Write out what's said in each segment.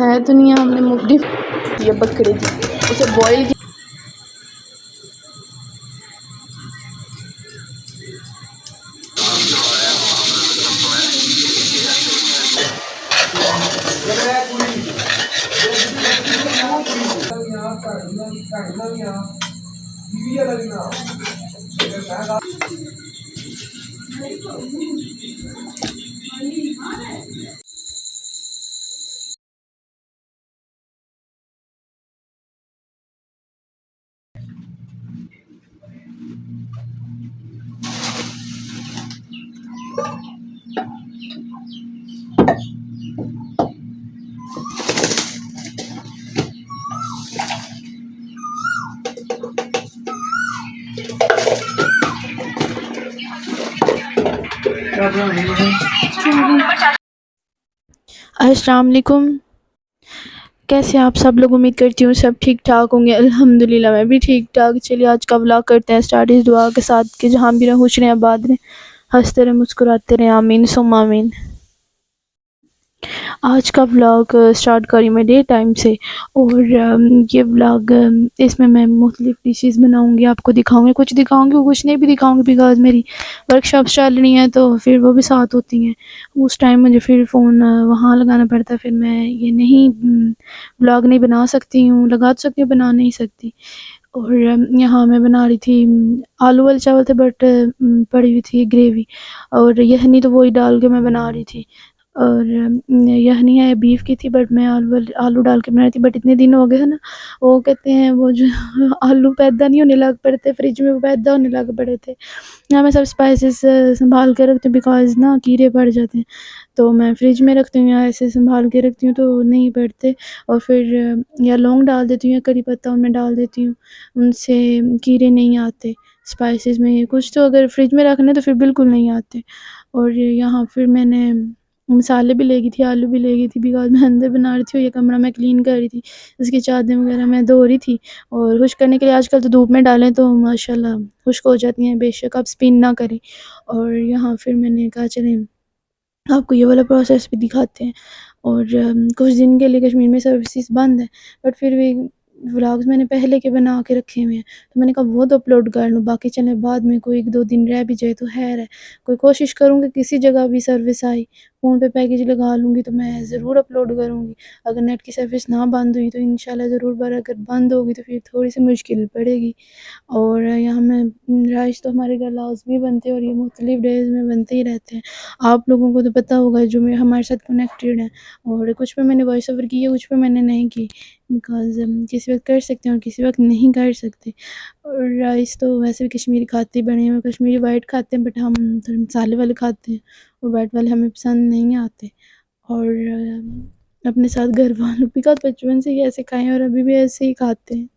खाया तो नहीं है हमने, मुर्गी ये बकरे की, उसे बॉयल किया। अस्सलाम वालेकुम, कैसे हैं आप सब लोग। उम्मीद करती हूँ सब ठीक ठाक होंगे। अल्हम्दुलिल्लाह मैं भी ठीक ठाक। चलिए आज का व्लॉग करते हैं स्टार्ट इस दुआ के साथ कि जहाँ भी रहें खुश रहें, आबाद रहें, हंसते रहें, मुस्कुराते रहें, आमीन सुम्मा आमीन। आज का व्लॉग स्टार्ट करी मैं डे टाइम से, और ये व्लॉग इसमें मैं मुख्तलिफ डिशेस बनाऊंगी, आपको दिखाऊंगी, कुछ दिखाऊंगी कुछ नहीं भी दिखाऊंगी, बिकॉज मेरी वर्कशॉप्स चल रही हैं तो फिर वो भी साथ होती हैं। उस टाइम मुझे फिर फ़ोन वहाँ लगाना पड़ता है, फिर मैं ये नहीं व्लॉग नहीं बना सकती हूँ, लगा तो सकती हूँ, बना नहीं सकती। और यहाँ मैं बना रही थी आलू वाले चावल थे, बट पड़ी हुई थी ग्रेवी, और यखनी तो वही डाल के मैं बना रही थी। और यखनी है बीफ की थी, बट मैं आलू डाल के बना रही थी। बट इतने दिन हो गए हैं ना, वो कहते हैं वो जो आलू पैदा नहीं होने लग पड़े थे फ्रिज में, वो पैदा होने लग पड़े थे। यहाँ मैं सब स्पाइसेस संभाल के रखती हूँ, बिकॉज ना कीड़े पड़ जाते हैं, तो मैं फ्रिज में रखती हूँ या ऐसे संभाल के रखती हूँ तो नहीं पड़ते। और फिर या लौंग डाल देती हूँ या करी पत्ता उनमें डाल देती हूँ, उनसे कीड़े नहीं आते। स्पाइसेस में कुछ तो अगर फ्रिज में रखने तो फिर बिल्कुल नहीं आते। और यहाँ फिर मैंने मसाले भी ले गई थी, आलू भी ले गई थी, बिकॉज मैं अंदर बना रही थी और ये कमरा मैं क्लीन कर रही थी, इसकी चादरें वगैरह मैं धो रही थी। और खुश्क करने के लिए आजकल तो धूप में डालें तो माशाल्लाह खुश्क हो जाती हैं, बेशक आप स्पिन ना करें। और यहाँ फिर मैंने कहा चलें आपको ये वाला प्रोसेस भी दिखाते हैं। और कुछ दिन के लिए कश्मीर में सर्विसेज बंद है, बट फिर भी व्लॉग्स मैंने पहले के बना के रखे हुए हैं, तो मैंने कहा वो तो अपलोड कर लूँ, बाकी चले बाद में कोई 1-2 दिन रह भी जाए तो है। कोई कोशिश करूँगी किसी जगह भी सर्विस आई, फ़ोन पे पैकेज लगा लूँगी तो मैं ज़रूर अपलोड करूँगी। अगर नेट की सर्विस ना बंद हुई तो इंशाल्लाह ज़रूर, पर अगर बंद होगी तो फिर थोड़ी सी मुश्किल पड़ेगी। और यहाँ में राइस तो हमारे घर लाज़मी बनते हैं और ये मुख्तलिफ़ डेज़ में बनते ही रहते हैं। आप लोगों को तो पता होगा जो मैं हमारे साथ कनेक्टेड हैं। और कुछ पे मैंने वॉइस ओवर की है, कुछ पे मैंने नहीं की, बिकॉज़ किसी वक्त कर सकते हैं और किसी वक्त नहीं कर सकते। और राइस तो वैसे भी कश्मीरी खाते ही बने हैं, कश्मीरी वाइट खाते हैं, बट हम थोड़े मसाले वाले खाते हैं और वाइट वाले हमें पसंद नहीं आते। और अपने साथ घर वालों बिकॉज़ बचपन से ही ऐसे खाए हैं और अभी भी ऐसे ही खाते हैं।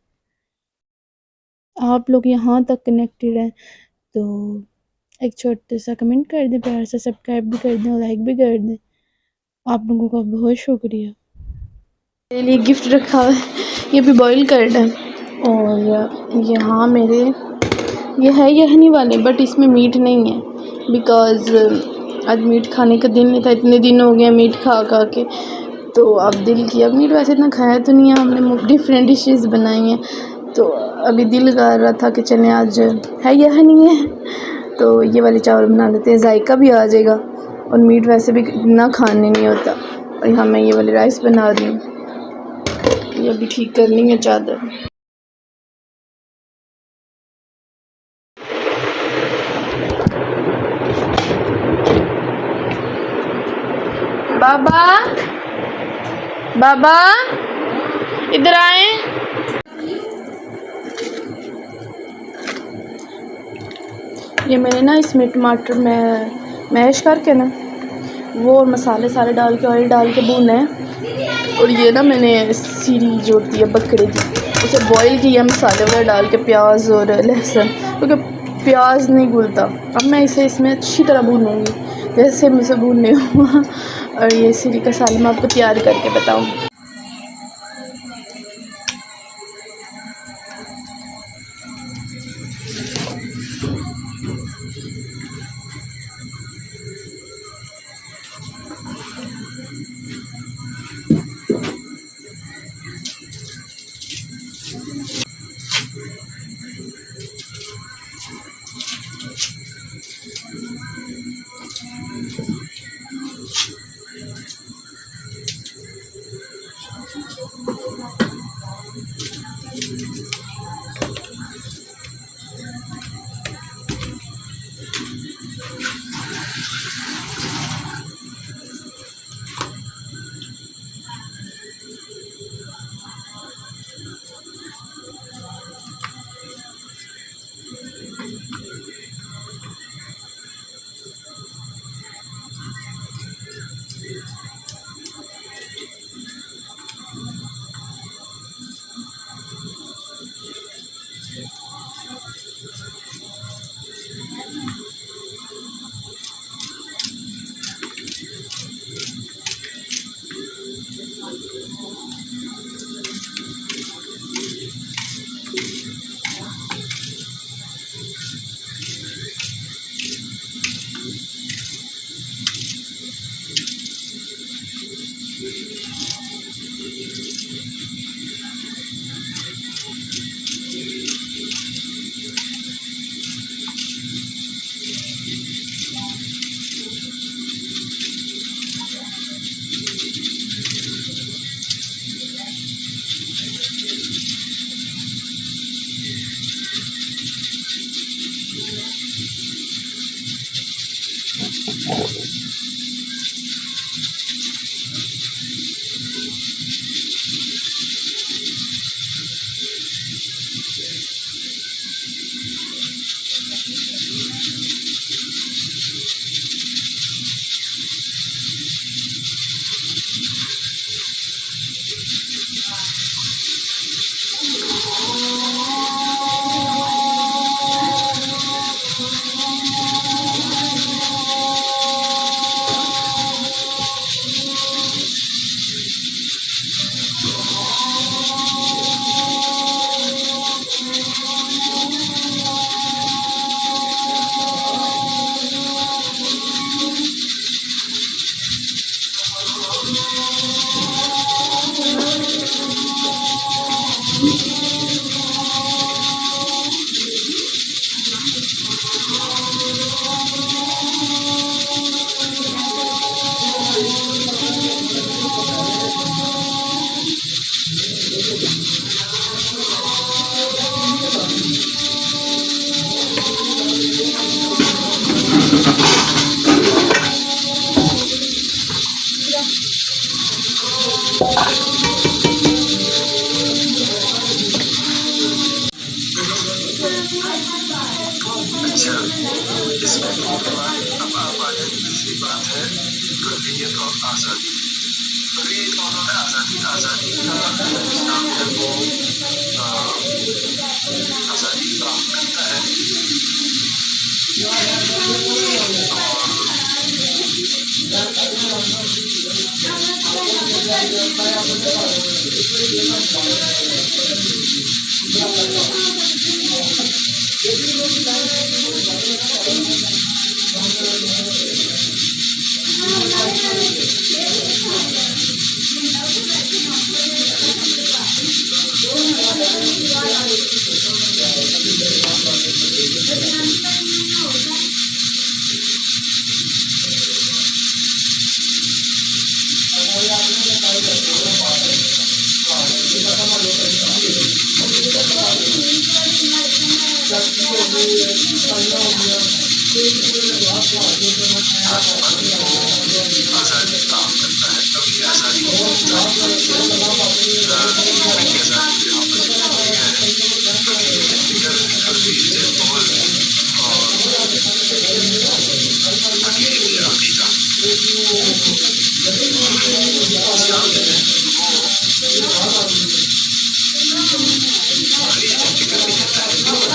आप लोग यहाँ तक कनेक्टेड हैं तो एक छोटा-सा कमेंट कर दें, प्यार से सब्सक्राइब भी कर दें और लाइक भी कर दें। आप लोगों का बहुत शुक्रिया। मेरे लिए गिफ्ट रखा हुआ है, ये भी बॉईल कर्ड है। और यहाँ मेरे ये है यखनी वाले, बट इसमें मीट नहीं है, बिकॉज़ आज मीट खाने का दिन नहीं था, इतने दिन हो गए मीट खा खा के, तो अब दिल किया। मीट वैसे इतना खाया तो नहीं है हमने, डिफरेंट डिशेस बनाई हैं, तो अभी दिल कर रहा था कि चलें आज है यखनी है तो ये वाले चावल बना लेते हैं, जायका भी आ जाएगा और मीट वैसे भी इतना खाने नहीं होता। और यहाँ मैं ये वाले राइस बना रही हूँ, ये अभी ठीक करनी है चादर। बाबा बाबा इधर आए। ये मैंने ना इसमें टमाटर में मैश करके ना वो मसाले सारे डाल के ऑयल डाल के भूना है। और ये ना मैंने सीरी जो होती है बकरे की, उसे बॉईल किया मसाले वगैरह डाल के, प्याज और लहसुन, क्योंकि प्याज नहीं घुलता। अब मैं इसे इसमें अच्छी तरह भूनूंगी जैसे मुझे भूनने हुआ। और ये सीरी का सालन मैं आपको तैयार करके बताऊँगी। अच्छा, इसमें तो अब आप आ जाए दूसरी बात है हर्रियत और आज़ादी। अभी दोनों में आज़ादी आज़ादी का इस्लाम है वो आज़ादी फराहम करता है आज़ादी फराहम करता है। अभी आज़ादी की आज़ादी की आज़ादी पे हम जिक्र किए हैं हर्रियत कौल और हर्रियत अक़ीदा। इस्लाम जो है वो हर्रियत का जिक्र भी देता है और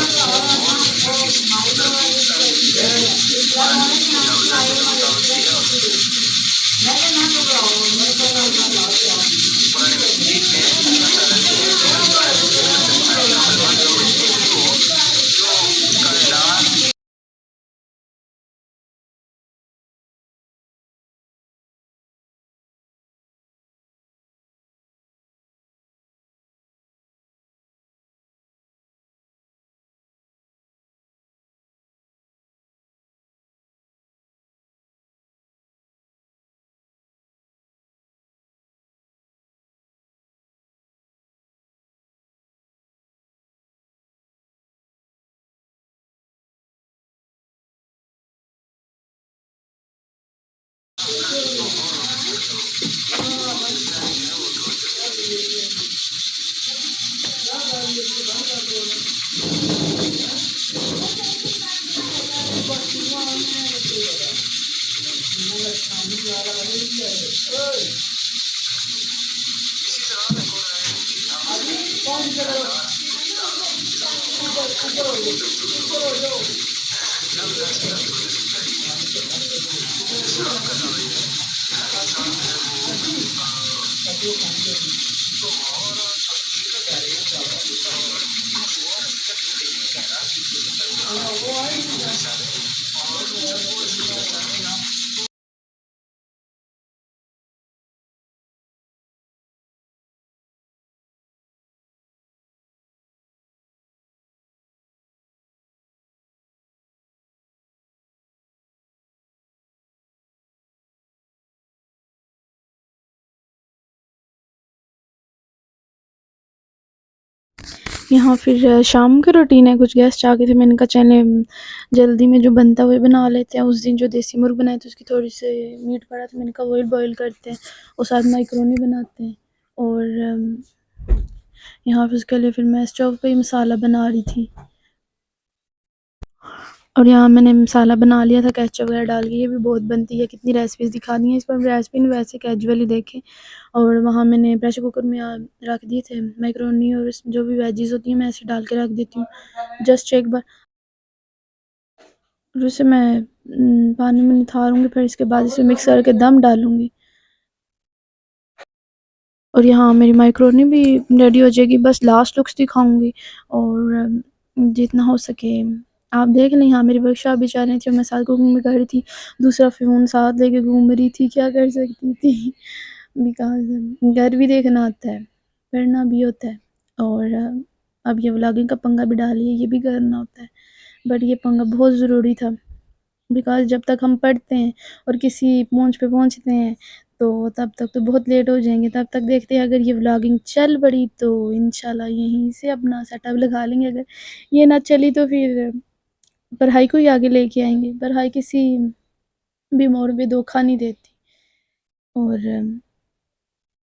इसकी यहाँ फिर शाम का रूटीन है, कुछ गेस्ट आ गए थे, मैंने कहा चलें जल्दी में जो बनता है वही बना लेते हैं। उस दिन जो देसी मुर्ग बनाए थे उसकी थोड़ी सी मीट पड़ा था, मैंने कहा वही बॉईल करते हैं और साथ मैकरोनी बनाते हैं। और यहाँ पे उसके लिए फिर मैं स्टोव पे ही मसाला बना रही थी और यहाँ मैंने मसाला बना लिया था केचप वगैरह डाल के। ये भी बहुत बनती है, कितनी रेसिपीज़ दिखा दी हैं इस पर, रेसिपी नहीं वैसे कैजुअली देखें। और वहाँ मैंने प्रेशर कुकर में रख दिए थे मैकरोनी और जो भी वेजीज़ होती हैं मैं ऐसे डाल के रख देती हूँ जस्ट एक बार, और उसे मैं पानी में निथारूँगी, फिर इसके बाद इसे मिक्स करके दम डालूँगी। और यहाँ मेरी मैकरोनी भी रेडी हो जाएगी, बस लास्ट लुक्स दिखाऊँगी और जितना हो सके आप देख लें। यहाँ मेरी वर्कशॉप भी चल रही थी और मैं साथ कुकिंग भी कर रही थी, दूसरा फ़ोन साथ लेके घूम रही थी, क्या कर सकती थी बिकॉज़ घर भी देखना होता है, पढ़ना भी होता है और अब ये व्लॉगिंग का पंगा भी डालिए, ये भी करना होता है। बट ये पंगा बहुत ज़रूरी था बिकॉज़ जब तक हम पढ़ते हैं और किसी पहुँच पे पहुँचते हैं तो तब तक तो बहुत लेट हो जाएँगे। तब तक देखते हैं अगर ये व्लॉगिंग चल पड़ी तो इंशाल्लाह यहीं से अपना सेटअप लगा लेंगे, अगर ये ना चली तो फिर पढ़ाई को ही आगे लेके आएँगे। पढ़ाई किसी भी मोड़ पे धोखा नहीं देती और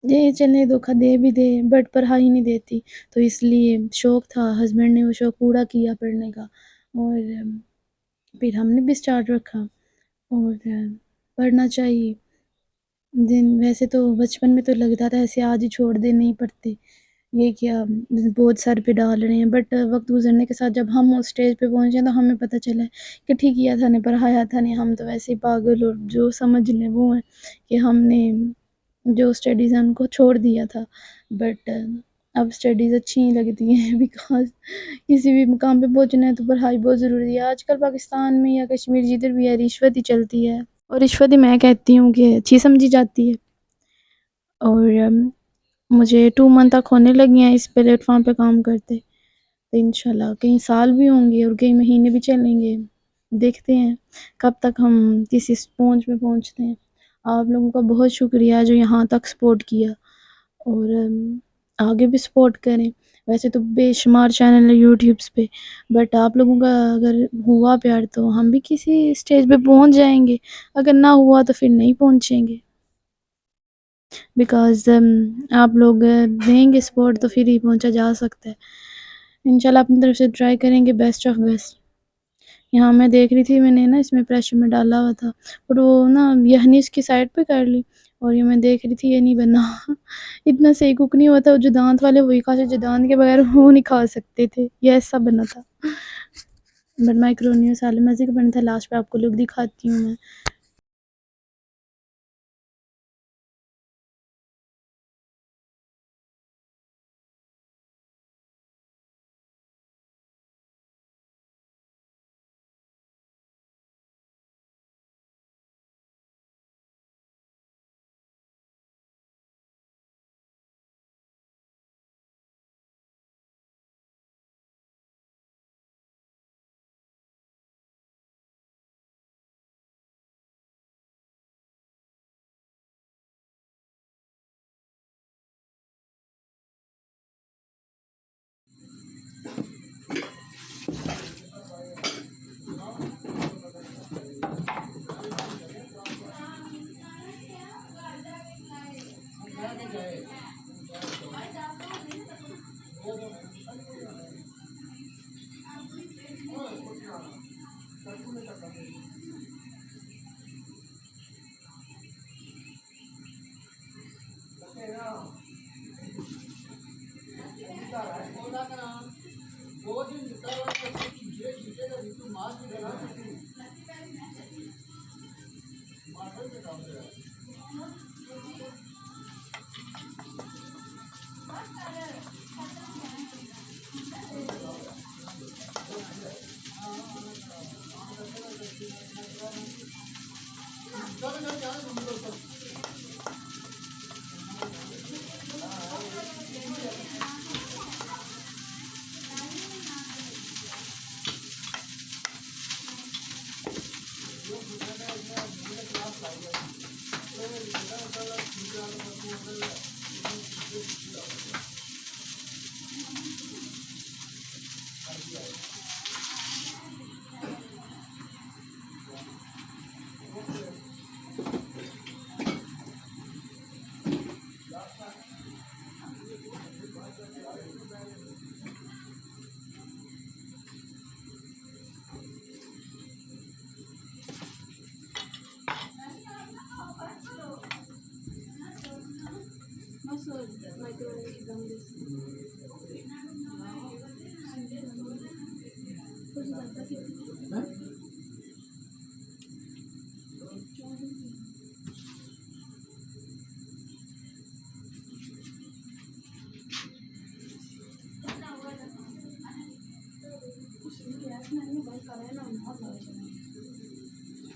ये चलें धोखा दे भी दे बट पढ़ाई नहीं देती। तो इसलिए शौक था, हस्बैंड ने वो शौक पूरा किया पढ़ने का और फिर हमने भी स्टार्ट रखा और पढ़ना चाहिए। दिन वैसे तो बचपन में तो लगता था ऐसे आज ही छोड़ दे, नहीं पढ़ते, ये क्या बोझ सर पे डाल रहे हैं। बट वक्त गुजरने के साथ जब हम उस स्टेज पे पहुँचे तो हमें पता चला है कि ठीक किया था, ने पढ़ाया था, नहीं हम तो वैसे ही पागल और जो समझ लें वो हैं कि हमने जो स्टडीज़ हैं उनको छोड़ दिया था। बट अब स्टडीज़ अच्छी ही लगती हैं बिकॉज़ किसी भी मुकाम पे पहुँचना है तो पढ़ाई बहुत ज़रूरी है। आजकल पाकिस्तान में या कश्मीर जिधर भी है रिश्वत ही चलती है और रिश्वत ही मैं कहती हूँ कि अच्छी समझी जाती है। और मुझे 2 मंथ तक होने लगे हैं इस प्लेटफ़ॉर्म पे काम करते। तो इंशाल्लाह कई साल भी होंगे और कई महीने भी चलेंगे। देखते हैं कब तक हम किस इस पहुँच पे पहुँचते हैं। आप लोगों का बहुत शुक्रिया जो यहाँ तक सपोर्ट किया और आगे भी सपोर्ट करें। वैसे तो बेशुमार चैनल है यूट्यूब्स पे, बट आप लोगों का अगर हुआ प्यार तो हम भी किसी स्टेज पे पहुँच जाएँगे। अगर ना हुआ तो फिर नहीं पहुँचेंगे बिकॉज़ आप लोग देंगे सपोर्ट तो फिर ही पहुँचा जा सकता है। इंशाल्लाह अपनी तरफ से ट्राई करेंगे बेस्ट ऑफ बेस्ट। यहाँ मैं देख रही थी, मैंने ना इसमें प्रेशर में डाला हुआ था बट वो ना यखनी इसकी साइड पे कर ली और ये मैं देख रही थी ये नहीं बना इतना सही कुक नहीं हुआ था। जो दांत वाले वही खा सकते, जो दांत के बगैर वो नहीं खा सकते थे, ये ऐसा बना था। बट मैकरोनी और साले मज़े का बना था। लास्ट पे आपको लुक दिखाती हूँ मैं।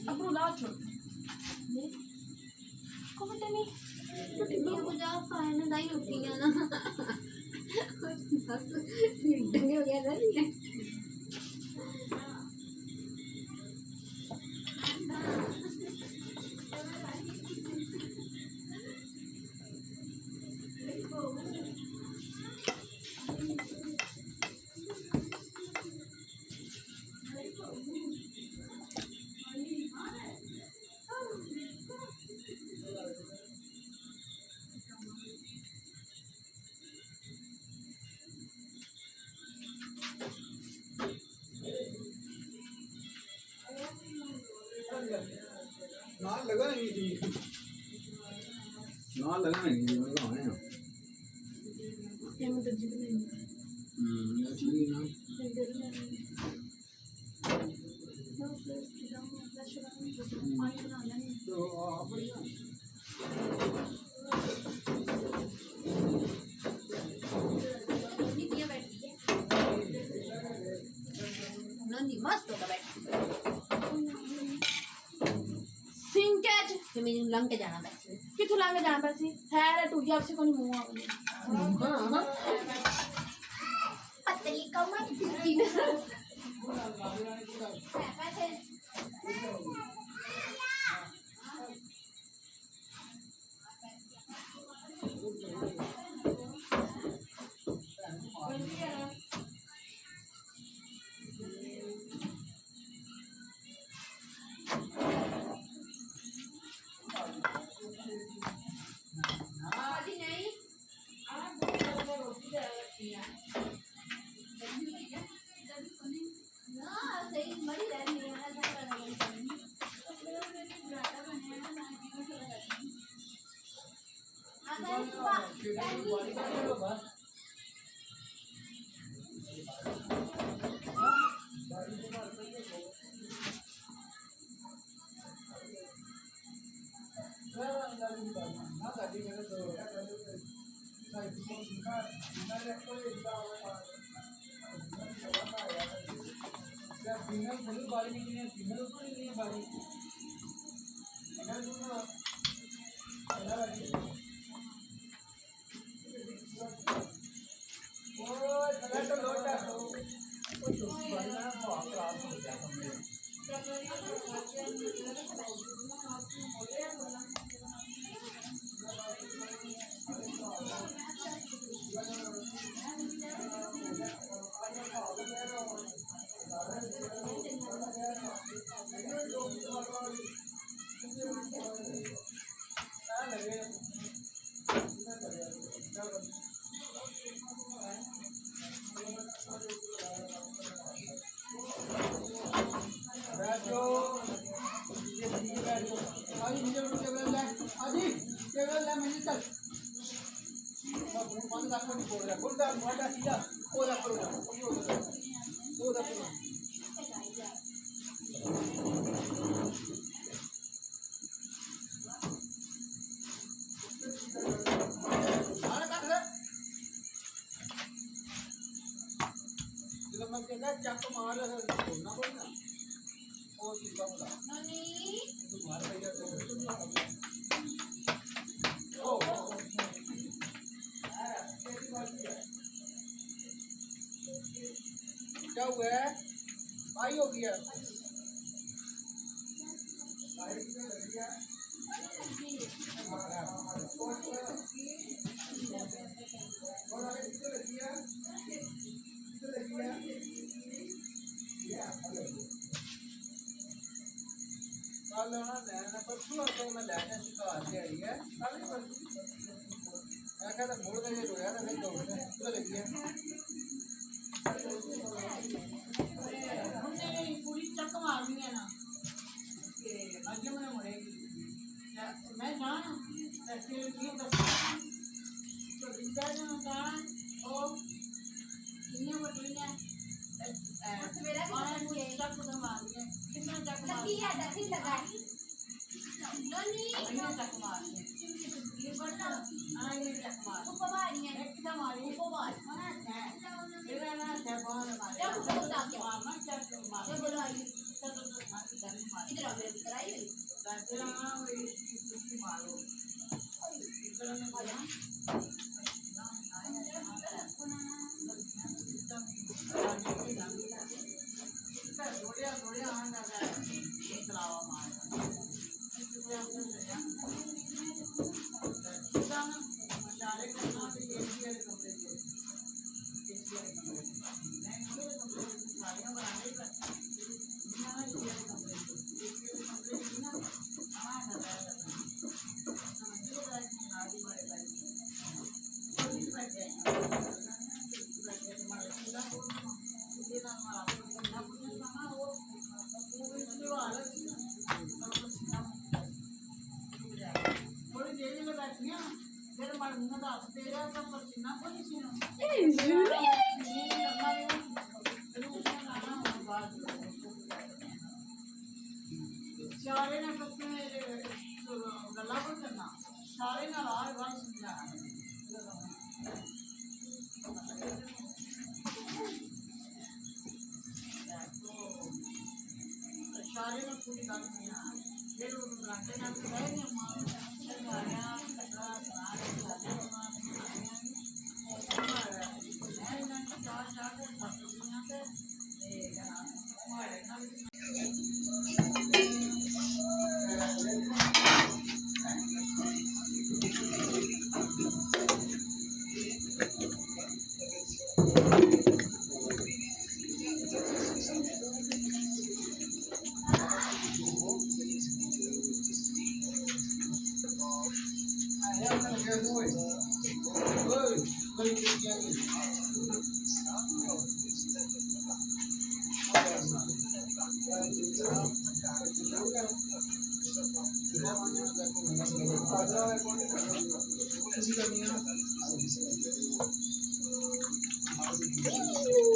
अपनो ला छोड़ कौन नहीं ये मुझे पानी नहीं होती है ना बस डंगे हो गया था नहीं नाल लगा नहीं थी नाल लगा नहीं थी मैं कहाँ है ये मैं तुझे भी नहीं ये चीज़ ना तो बढ़िया नंदी मस्त होगा बैठ सिंह कैच फिर मैं लंग के जाना था किथु लांगे जाना पैसे है टूट गया आपसे कोनी मुंह आ पतली कमर क्या हुआ है आई हो गया कल ना परसों तो मैं लैने सिखा के आई है कल मैं कहता मुड़ के रोया था फिर दौड़ने तो लगी है पूरी चक मारनी है ना अजय मैंने मुड़ेगी मैं जाना ऐसे नहीं दस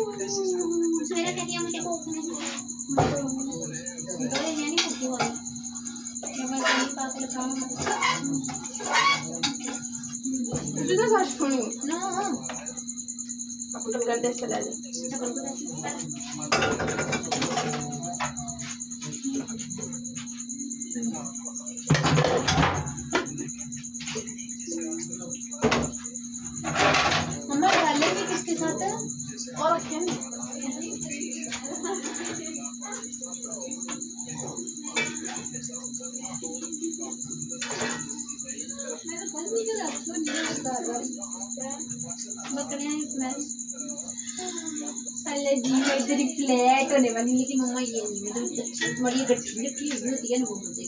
सवेरे कहती है मुझे भूख नहीं है, मुझे नहीं भूखी हो रही, मैं कहीं पाके खाऊंगा तुझे तो सच सुनू नो अपन कर दे चला जा मम्मा डालेंगे किसके साथ और क्या बकरियां स्मेल पहले जी मैं इधर ही फ्लैट होने वाली लेकिन मम्मा ये नहीं है तो तुम्हारी गट्ठी गट्ठी होती है ना वो मुझे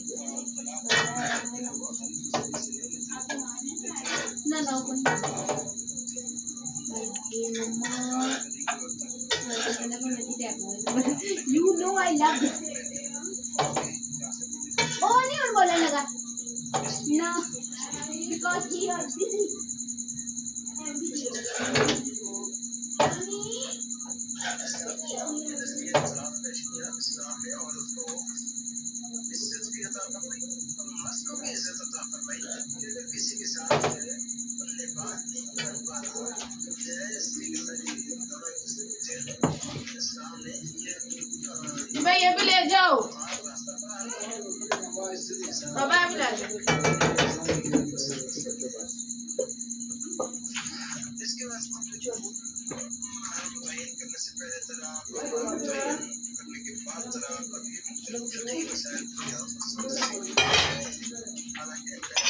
ना ना मम्मा you know I love this oh नहीं और बोलने लगा no because he was busy भाई ये भी ले जाओ बाबा ये भी ले जाओ इसके बाद करने से पहले करने के बाद हालांकि